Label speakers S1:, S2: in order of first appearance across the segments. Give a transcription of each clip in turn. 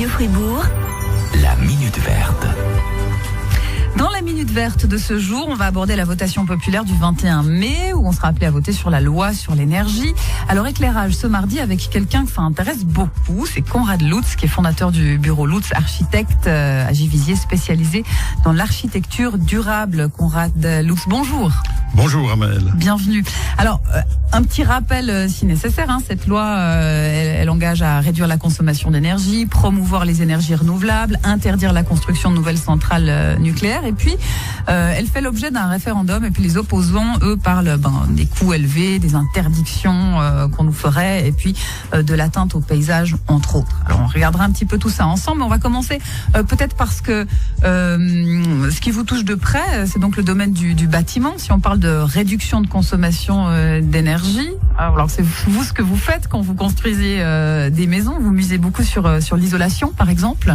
S1: Radio Fribourg,
S2: la Minute Verte.
S3: Dans la Minute Verte de ce jour, on va aborder la votation populaire du 21 mai, où on sera appelé à voter sur la loi sur l'énergie. Alors éclairage ce mardi avec quelqu'un que ça intéresse beaucoup, c'est Konrad Lutz, qui est fondateur du bureau Lutz, architecte à Givisiez, spécialisé dans l'architecture durable. Konrad Lutz, bonjour.
S4: Bonjour Amael.
S3: Bienvenue. Alors, un petit rappel si nécessaire, cette loi, elle engage à réduire la consommation d'énergie, promouvoir les énergies renouvelables, interdire la construction de nouvelles centrales nucléaires, et puis elle fait l'objet d'un référendum, et puis les opposants, eux, parlent des coûts élevés, des interdictions qu'on nous ferait, et puis de l'atteinte au paysage, entre autres. Alors on regardera un petit peu tout ça ensemble, mais on va commencer peut-être parce que ce qui vous touche de près, c'est donc le domaine du bâtiment. Si on parle de réduction de consommation d'énergie, alors c'est vous ce que vous faites quand vous construisez des maisons, vous misez beaucoup sur l'isolation par exemple?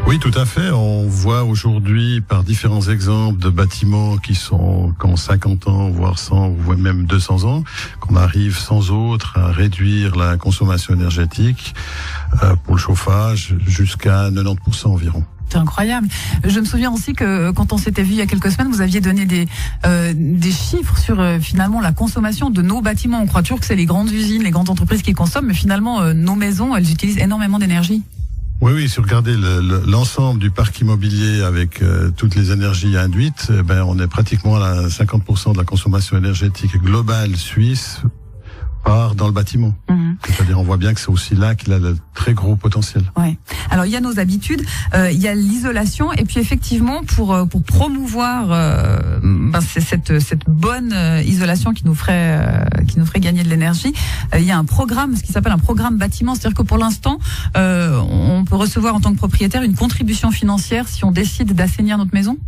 S4: Oui, tout à fait. On voit aujourd'hui par différents exemples de bâtiments qui ont 50 ans, voire 100, voire même 200 ans, qu'on arrive sans autre à réduire la consommation énergétique pour le chauffage jusqu'à 90% environ.
S3: C'est incroyable. Je me souviens aussi que quand on s'était vu il y a quelques semaines, vous aviez donné des chiffres sur finalement la consommation de nos bâtiments. On croit toujours que c'est les grandes usines, les grandes entreprises qui consomment, mais finalement nos maisons, elles utilisent énormément d'énergie.
S4: Oui, si vous regardez l'ensemble du parc immobilier avec toutes les énergies induites, on est pratiquement à 50% de la consommation énergétique globale suisse part dans le bâtiment. C'est-à-dire, on voit bien que c'est aussi là qu'il a le très gros potentiel.
S3: Ouais. Alors, il y a nos habitudes, il y a l'isolation, et puis effectivement, pour promouvoir cette bonne isolation qui nous ferait gagner de l'énergie, il y a un programme, ce qui s'appelle un programme bâtiment. C'est-à-dire que pour l'instant, on peut recevoir en tant que propriétaire une contribution financière si on décide d'assainir notre maison.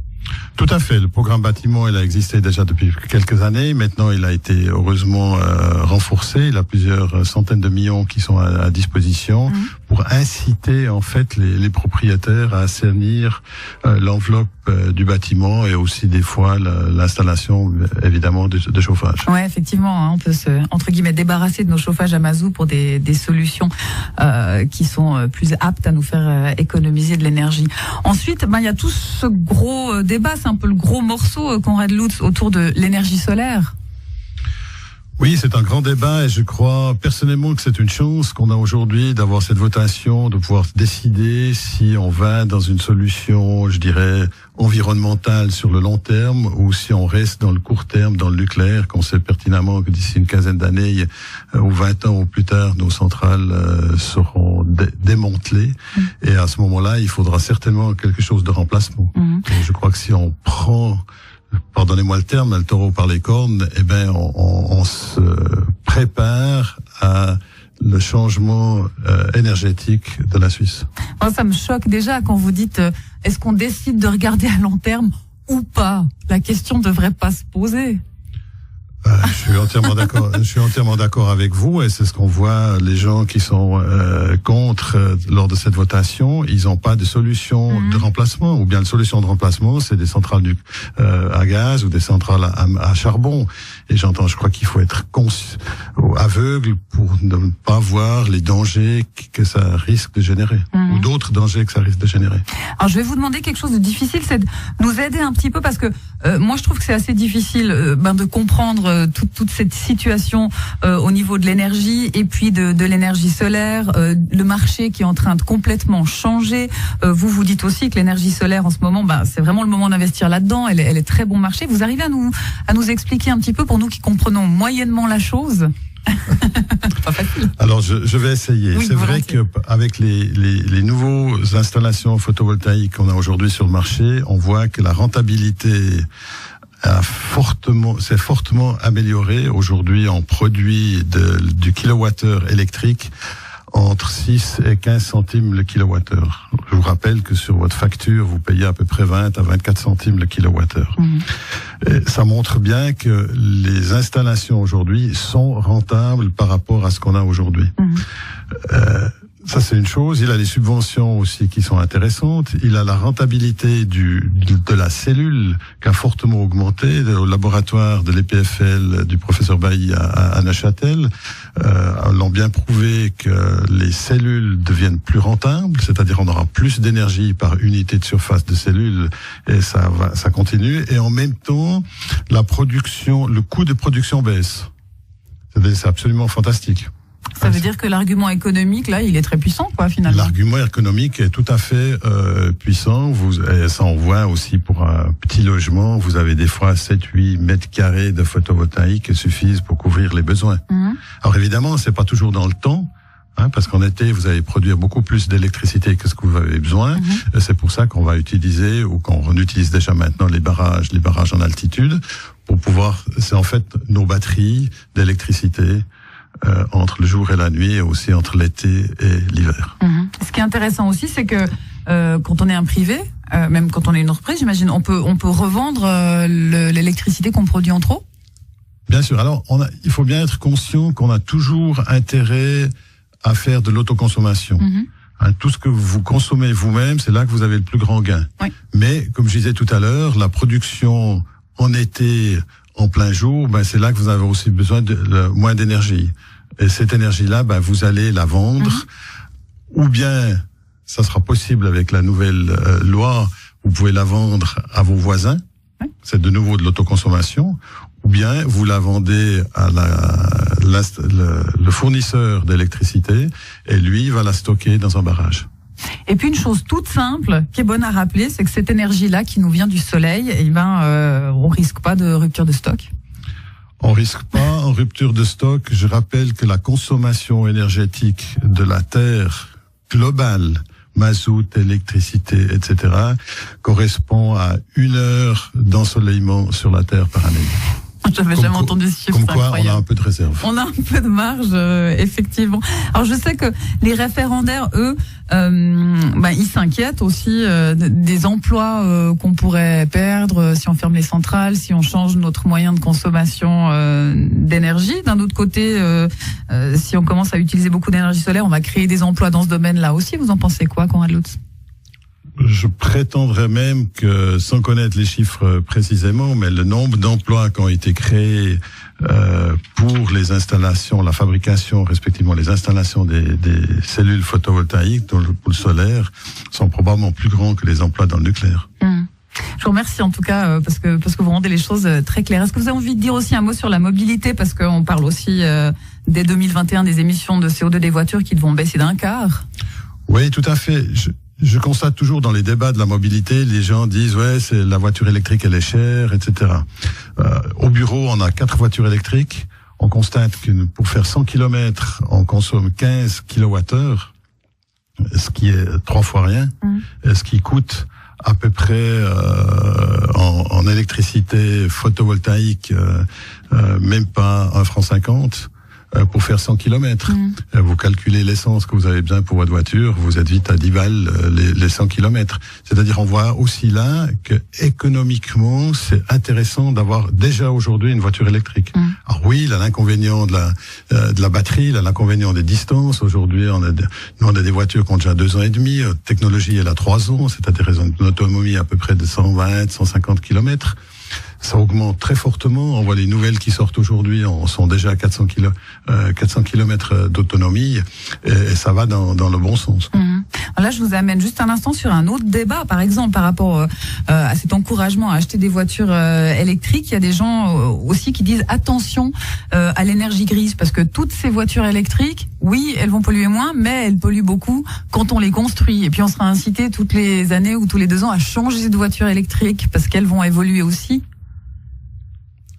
S4: Tout à fait. Le programme bâtiment, il a existé déjà depuis quelques années. Maintenant, il a été heureusement renforcé. Il a plusieurs centaines de millions qui sont à disposition pour inciter en fait les propriétaires à assainir l'enveloppe du bâtiment et aussi des fois l'installation évidemment de chauffage.
S3: Ouais, effectivement, on peut se entre guillemets débarrasser de nos chauffages à mazout pour des solutions qui sont plus aptes à nous faire économiser de l'énergie. Ensuite, il y a tout ce gros débat, c'est un peu le gros morceau, Konrad Lutz, autour de l'énergie solaire.
S4: Oui, c'est un grand débat et je crois personnellement que c'est une chance qu'on a aujourd'hui d'avoir cette votation, de pouvoir décider si on va dans une solution, je dirais, environnementale sur le long terme ou si on reste dans le court terme, dans le nucléaire, qu'on sait pertinemment que d'ici une quinzaine d'années ou 20 ans ou plus tard, nos centrales seront démantelées. Et à ce moment-là, il faudra certainement quelque chose de remplacement. Et je crois que si on prend... Pardonnez-moi le terme, le taureau par les cornes, on se prépare à le changement énergétique de la Suisse.
S3: Moi, ça me choque déjà quand vous dites est-ce qu'on décide de regarder à long terme ou pas? La question ne devrait pas se poser.
S4: Je suis entièrement d'accord. Je suis entièrement d'accord avec vous et c'est ce qu'on voit. Les gens qui sont contre lors de cette votation, ils n'ont pas de solution de remplacement. Ou bien la solution de remplacement, c'est des centrales à gaz ou des centrales à charbon. Et je crois qu'il faut être aveugle pour ne pas voir les dangers que ça risque de générer ou d'autres dangers que ça risque de générer.
S3: Alors je vais vous demander quelque chose de difficile, c'est de nous aider un petit peu parce que moi je trouve que c'est assez difficile de comprendre toute cette situation au niveau de l'énergie et puis de l'énergie solaire, le marché qui est en train de complètement changer. Vous dites aussi que l'énergie solaire en ce moment, c'est vraiment le moment d'investir là-dedans. Elle est très bon marché. Vous arrivez à nous expliquer un petit peu pour nous qui comprenons moyennement la chose? Pas facile.
S4: Alors je vais essayer. Oui, c'est vrai que avec les nouveaux installations photovoltaïques qu'on a aujourd'hui sur le marché, on voit que la rentabilité s'est fortement améliorée. Aujourd'hui, on produit du kilowattheure électrique entre 6 et 15 centimes le kilowattheure. Je vous rappelle que sur votre facture, vous payez à peu près 20 à 24 centimes le kilowattheure. Ça montre bien que les installations aujourd'hui sont rentables par rapport à ce qu'on a aujourd'hui. Ça, c'est une chose. Il a les subventions aussi qui sont intéressantes. Il a la rentabilité de la cellule qui a fortement augmenté au laboratoire de l'EPFL du professeur Bailly à Neuchâtel. L'ont bien prouvé que les cellules deviennent plus rentables, c'est-à-dire on aura plus d'énergie par unité de surface de cellules et ça continue. Et en même temps, le coût de production baisse. C'est absolument fantastique.
S3: Ça veut dire que l'argument économique, là, il est très puissant, quoi, finalement.
S4: L'argument économique est tout à fait puissant. Et ça, on voit aussi pour un petit logement, vous avez des fois 7-8 mètres carrés de photovoltaïque qui suffisent pour couvrir les besoins. Mmh. Alors évidemment, c'est pas toujours dans le temps, parce qu'en été, vous allez produire beaucoup plus d'électricité que ce que vous avez besoin. Mmh. Et c'est pour ça qu'on va utiliser, ou qu'on utilise déjà maintenant les barrages en altitude, pour pouvoir, c'est en fait nos batteries d'électricité, entre le jour et la nuit, et aussi entre l'été et l'hiver.
S3: Mmh. Ce qui est intéressant aussi, c'est que quand on est un privé, même quand on est une entreprise, j'imagine, on peut revendre l'électricité qu'on produit en trop.
S4: Bien sûr. Alors, il faut bien être conscient qu'on a toujours intérêt à faire de l'autoconsommation. Mmh. Tout ce que vous consommez vous-même, c'est là que vous avez le plus grand gain. Oui. Mais, comme je disais tout à l'heure, la production en été, en plein jour, c'est là que vous avez aussi besoin de moins d'énergie. Et cette énergie-là, vous allez la vendre, ou bien, ça sera possible avec la nouvelle loi, vous pouvez la vendre à vos voisins, c'est de nouveau de l'autoconsommation, ou bien vous la vendez à le fournisseur d'électricité, et lui va la stocker dans un barrage.
S3: Et puis une chose toute simple, qui est bonne à rappeler, c'est que cette énergie-là qui nous vient du soleil, on risque pas de rupture de stock.
S4: On risque pas en rupture de stock. Je rappelle que la consommation énergétique de la Terre globale, mazout, électricité, etc., correspond à 1 heure d'ensoleillement sur la Terre par année.
S3: J'avais jamais entendu ce chiffre.
S4: Comme quoi, on a un peu de réserve.
S3: On a un peu de marge, effectivement. Alors, je sais que les référendaires, eux, ils s'inquiètent aussi des emplois qu'on pourrait perdre si on ferme les centrales, si on change notre moyen de consommation d'énergie. D'un autre côté, si on commence à utiliser beaucoup d'énergie solaire, on va créer des emplois dans ce domaine-là aussi. Vous en pensez quoi, Konrad Lutz ?
S4: Je prétendrais même que, sans connaître les chiffres précisément, mais le nombre d'emplois qui ont été créés pour les installations, la fabrication, respectivement les installations des cellules photovoltaïques pour le solaire, sont probablement plus grands que les emplois dans le nucléaire.
S3: Mmh. Je vous remercie en tout cas parce que vous rendez les choses très claires. Est-ce que vous avez envie de dire aussi un mot sur la mobilité, parce qu'on parle aussi dès 2021 des émissions de CO2 des voitures qui vont baisser d'un quart?
S4: Oui, tout à fait. Je constate toujours dans les débats de la mobilité, les gens disent c'est la voiture électrique, elle est chère, etc. Au bureau, on a 4 voitures électriques. On constate que pour faire 100 km, on consomme 15 kWh, ce qui est 3 fois rien, et ce qui coûte à peu près en électricité photovoltaïque, même pas 1,50 franc. Pour faire 100 km. Vous calculez l'essence que vous avez besoin pour votre voiture, vous êtes vite à 10 balles les 100 km. C'est-à-dire, on voit aussi là que économiquement, c'est intéressant d'avoir déjà aujourd'hui une voiture électrique. Alors oui, il a l'inconvénient de la batterie, il a l'inconvénient des distances. Aujourd'hui, on a des voitures qui ont déjà 2 ans et demi. La technologie, elle a 3 ans, c'est-à-dire une autonomie à peu près de 120, 150 km. Ça augmente très fortement. On voit les nouvelles qui sortent aujourd'hui, on sont déjà à 400 km d'autonomie, et ça va dans le bon sens.
S3: Là, je vous amène juste un instant sur un autre débat. Par exemple, par rapport à cet encouragement à acheter des voitures électriques, il y a des gens aussi qui disent attention à l'énergie grise, parce que toutes ces voitures électriques, oui, elles vont polluer moins, mais elles polluent beaucoup quand on les construit. Et puis, on sera incité toutes les années ou tous les 2 ans à changer de voiture électrique, parce qu'elles vont évoluer aussi.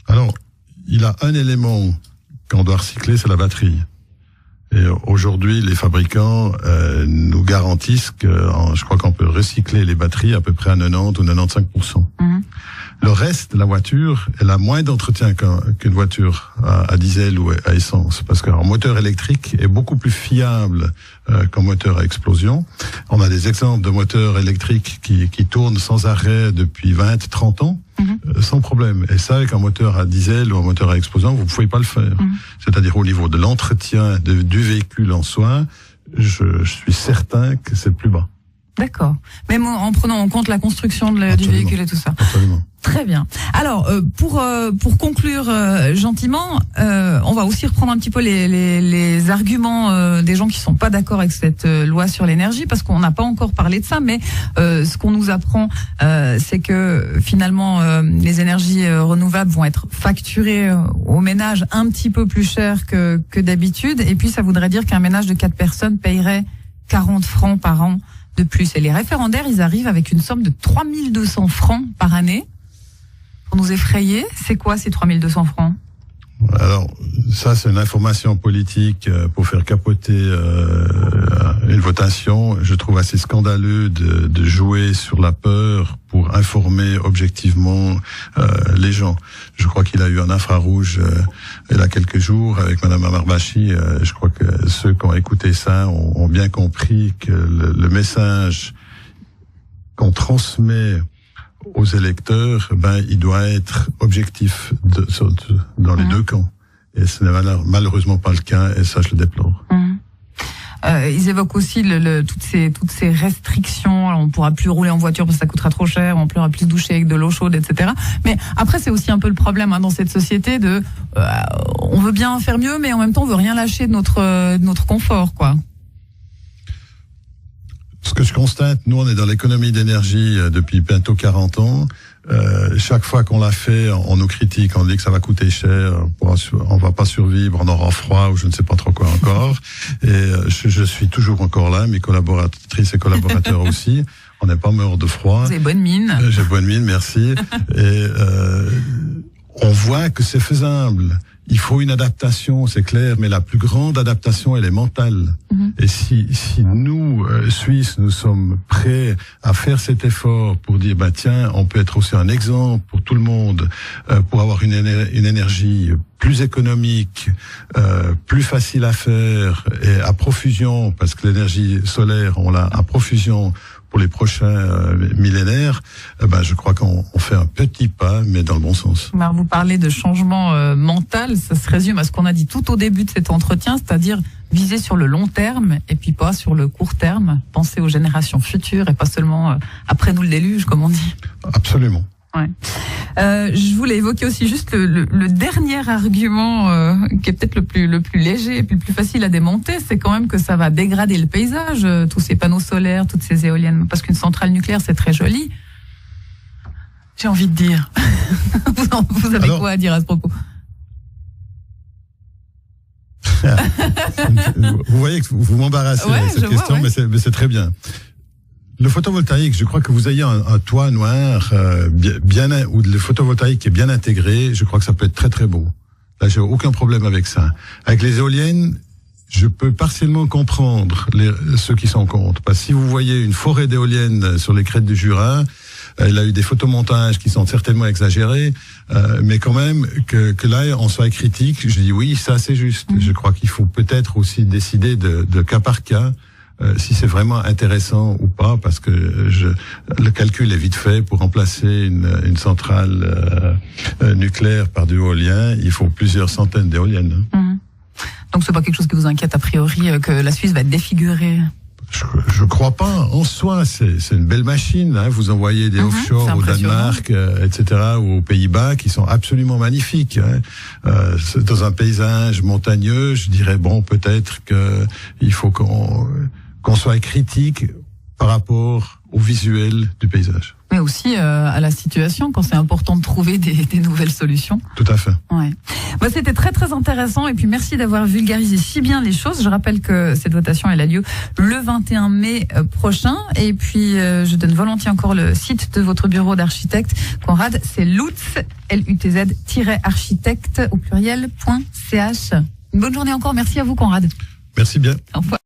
S4: Alors, il a un élément qu'on doit recycler, c'est la batterie. Et aujourd'hui, les fabricants nous garantissent que je crois qu'on peut recycler les batteries à peu près à 90 ou 95%. Le reste, la voiture, elle a moins d'entretien qu'une voiture à diesel ou à essence, parce qu'un moteur électrique est beaucoup plus fiable qu'un moteur à explosion. On a des exemples de moteurs électriques qui tournent sans arrêt depuis 20, 30 ans, sans problème. Et ça, avec un moteur à diesel ou un moteur à explosion, vous pouvez pas le faire. C'est-à-dire au niveau de l'entretien du véhicule en soi, je suis certain que c'est plus bas.
S3: D'accord. Même en prenant en compte la construction du véhicule et tout ça.
S4: Absolument.
S3: Très bien. Alors, pour conclure gentiment, on va aussi reprendre un petit peu les arguments des gens qui sont pas d'accord avec cette loi sur l'énergie, parce qu'on n'a pas encore parlé de ça, mais ce qu'on nous apprend, c'est que finalement, les énergies renouvelables vont être facturées aux ménages un petit peu plus cher que d'habitude, et puis ça voudrait dire qu'un ménage de 4 personnes payerait 40 francs par an de plus. Et les référendaires, ils arrivent avec une somme de 3200 francs par année. Pour nous effrayer, c'est quoi ces 3200 francs ?
S4: Alors, ça, c'est une information politique pour faire capoter une votation. Je trouve assez scandaleux de jouer sur la peur pour informer objectivement les gens. Je crois qu'il a eu un infrarouge il y a quelques jours avec Madame Amarbachi. Je crois que ceux qui ont écouté ça ont bien compris que le message qu'on transmet aux électeurs, il doit être objectif dans les deux camps. Et ce n'est malheureusement pas le cas, et ça, je le déplore.
S3: Ils évoquent aussi toutes ces restrictions. Alors, on pourra plus rouler en voiture parce que ça coûtera trop cher, on pourra plus se doucher avec de l'eau chaude, etc. Mais après, c'est aussi un peu le problème dans cette société on veut bien faire mieux, mais en même temps, on veut rien lâcher de notre confort, quoi.
S4: Ce que je constate, nous, on est dans l'économie d'énergie depuis bientôt 40 ans. Chaque fois qu'on l'a fait, on nous critique, on dit que ça va coûter cher, on va pas survivre, on aura froid ou je ne sais pas trop quoi encore. Et je suis toujours encore là, mes collaboratrices et collaborateurs aussi. On n'est pas mort de froid.
S3: Vous avez bonne mine.
S4: J'ai bonne mine, merci. Et on voit que c'est faisable. Il faut une adaptation, c'est clair, mais la plus grande adaptation, elle est mentale. Et si nous, Suisses, nous sommes prêts à faire cet effort pour dire, tiens, on peut être aussi un exemple pour tout le monde, pour avoir une énergie plus économique, plus facile à faire et à profusion, parce que l'énergie solaire, on l'a à profusion pour les prochains millénaires, je crois qu'on fait un petit pas, mais dans le bon sens.
S3: Vous parlez de changement mental, ça se résume à ce qu'on a dit tout au début de cet entretien, c'est-à-dire viser sur le long terme et puis pas sur le court terme, penser aux générations futures et pas seulement après nous le déluge, comme on dit.
S4: Absolument.
S3: Ouais. Je voulais évoquer aussi juste le dernier argument qui est peut-être le plus léger et puis le plus facile à démonter, c'est quand même que ça va dégrader le paysage, tous ces panneaux solaires, toutes ces éoliennes, parce qu'une centrale nucléaire c'est très joli. J'ai envie de dire. Vous avez quoi à dire à ce propos?
S4: Vous voyez que vous m'embarrassez avec cette question, mais c'est très bien. Le photovoltaïque, je crois que vous ayez un toit noir ou le photovoltaïque est bien intégré, je crois que ça peut être très très beau. Là, j'ai aucun problème avec ça. Avec les éoliennes, je peux partiellement comprendre ceux qui sont contre. Parce que si vous voyez une forêt d'éoliennes sur les crêtes du Jura, il a eu des photomontages qui sont certainement exagérés, mais quand même que là on soit critique, je dis oui, ça c'est juste. Je crois qu'il faut peut-être aussi décider de cas par cas. Si c'est vraiment intéressant ou pas, parce que le calcul est vite fait. Pour remplacer une centrale nucléaire par du éolien, il faut plusieurs centaines d'éoliennes.
S3: Donc c'est pas quelque chose qui vous inquiète a priori que la Suisse va être défigurée?
S4: Je crois pas. En soi, c'est une belle machine. Vous envoyez des offshore au Danemark, etc., ou aux Pays-Bas, qui sont absolument magnifiques. Dans un paysage montagneux, je dirais peut-être que il faut qu'on soit critique par rapport au visuel du paysage.
S3: Mais aussi à la situation, quand c'est important de trouver des nouvelles solutions.
S4: Tout à fait.
S3: Ouais. C'était très très intéressant et puis merci d'avoir vulgarisé si bien les choses. Je rappelle que cette votation elle a lieu le 21 mai prochain et puis je donne volontiers encore le site de votre bureau d'architecte. Conrad, c'est Lutz, LUTZ-architecte au pluriel.ch. Une bonne journée encore, merci à vous Conrad.
S4: Merci bien.
S3: Au revoir.